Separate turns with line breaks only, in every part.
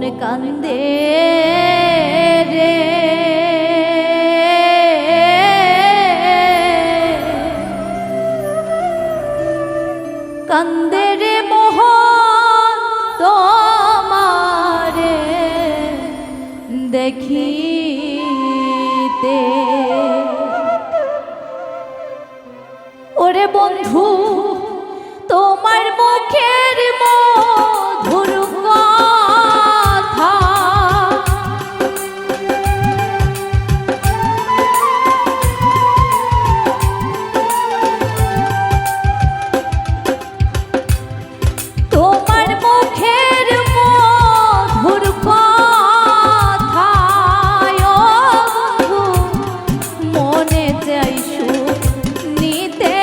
মন কান্দে রে কান্দে রে মোহন তোমারে দেখিতে ওরে বন্ধু তোমার মুখের মধুর কথা তোমার মুখের মধুর কথা মনে চাই সুখ নিতে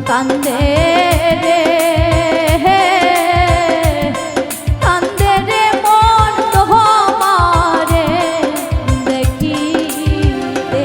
কান্দে রে কান্দে রে মন তোমারে দেখিতে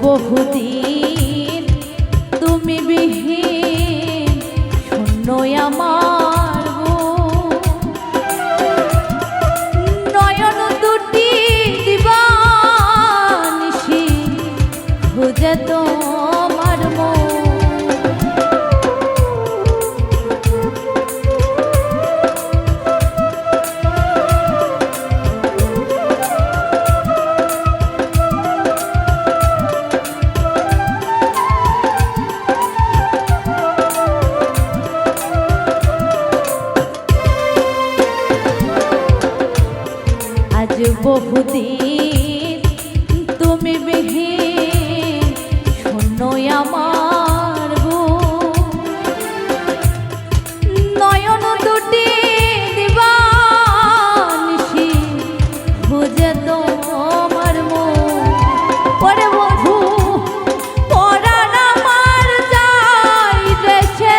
বহুদিন তুমি বিহীন শূন্য আমার নয়ন দুটি দিবানিশি খুঁজে তোমার মন বহুদিন তুমি বিহীন শূন্য আমার নয়ন দুটি দিবানিশি খুঁজে তোমার মন ওরে বন্ধু পরাণ আমার যাইতেছে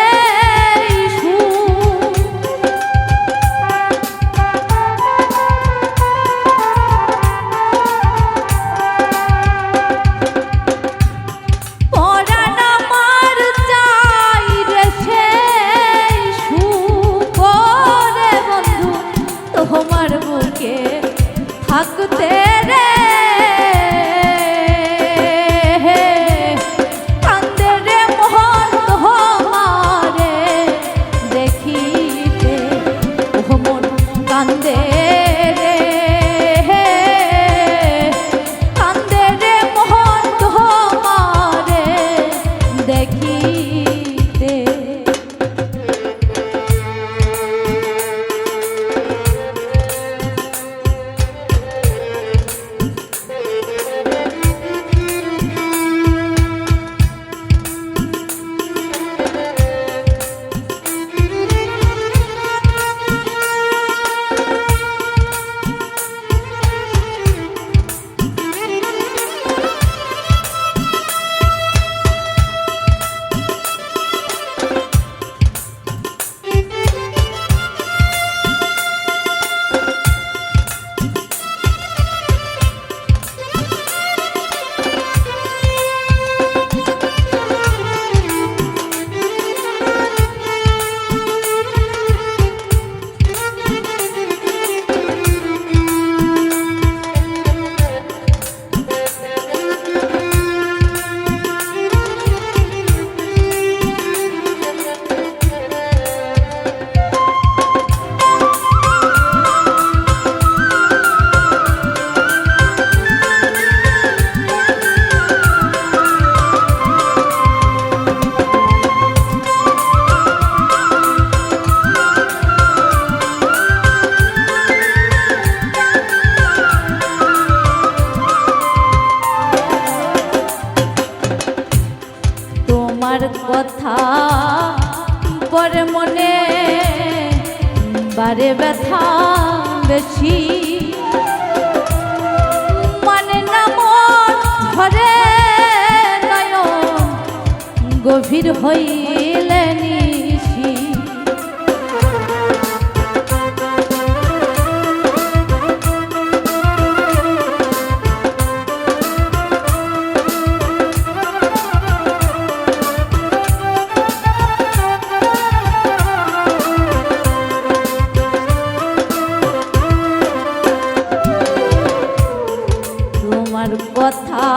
কথা পরে মনে বারে ব্যথা বেশি মানে না মন ধরে নয়ন গভীর হইলে নিশি কথা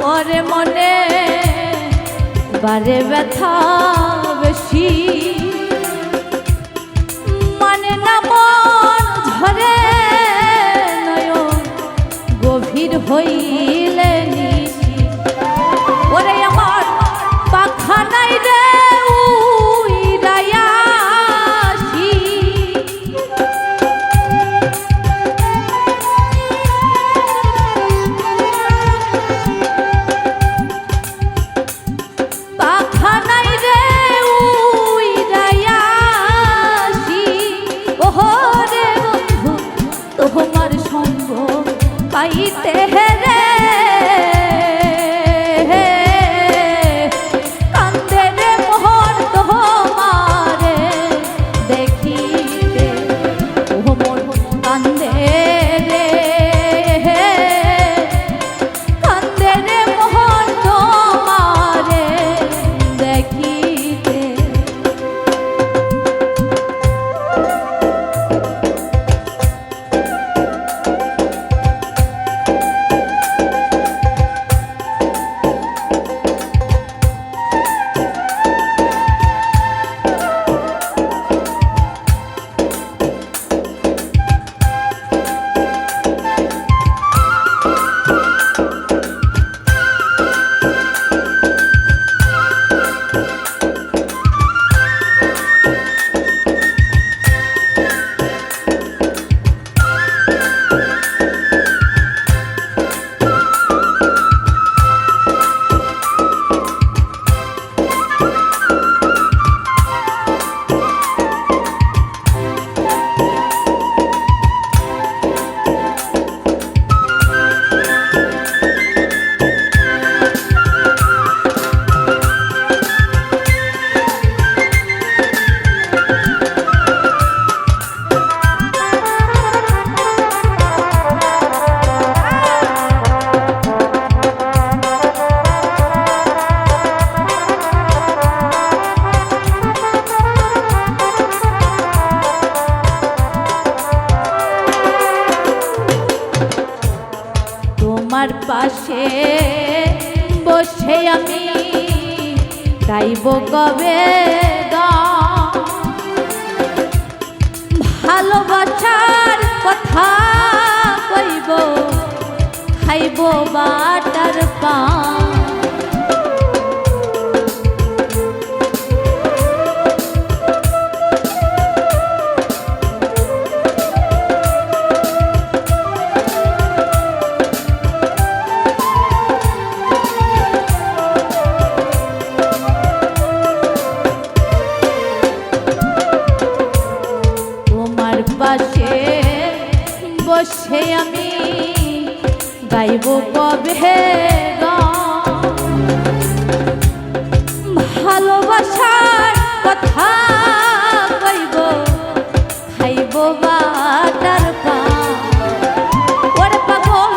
পরে মনে বারে ব্যথা বেশি মানে না মন ধরে নয়ন গভীর হইলে নিশি ওরে আমার পাখা নাই রে উইরায়া পাইতে রে কান্দে রে মোহন তোমারে দেখিতে ও মোর কান্দে রে কান্দে রে মোহন তোমারে দেখিতে তোমার পাশে বসে আমি গাইব কবে গান ভালোবাসার কথা কইব খাইব বাটার পান পাশে বসে আমি গাইব কবে গান ভালোবাসার কথা কইব খাইব বাটার পান ওরে পাগল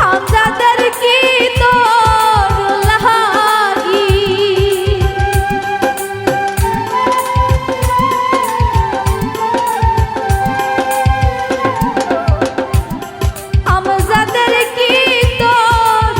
আমাদের কি তোর লাগি আমাদের কি তোর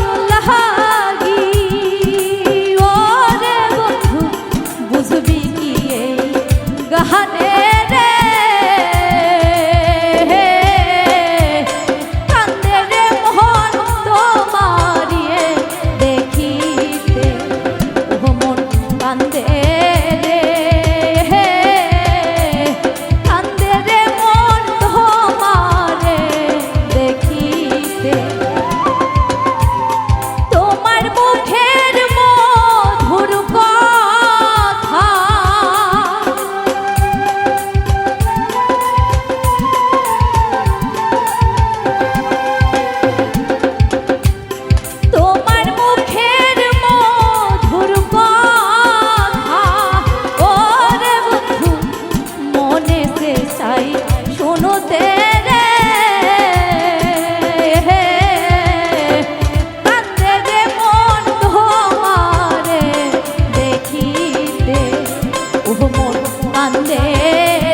কান্দে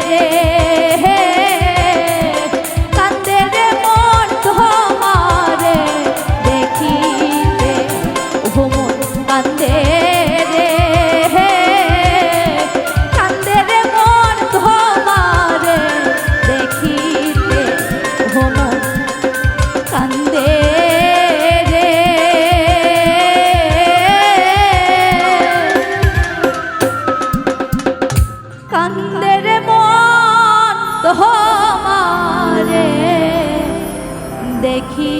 রে কান্দে রে মন তোমারে দেখিতে ও মন কান্দে রে কান্দে রে মন তোমারে দেখিতে ও মন কান্দে রে কান্দে রে মন তোমারে দেখি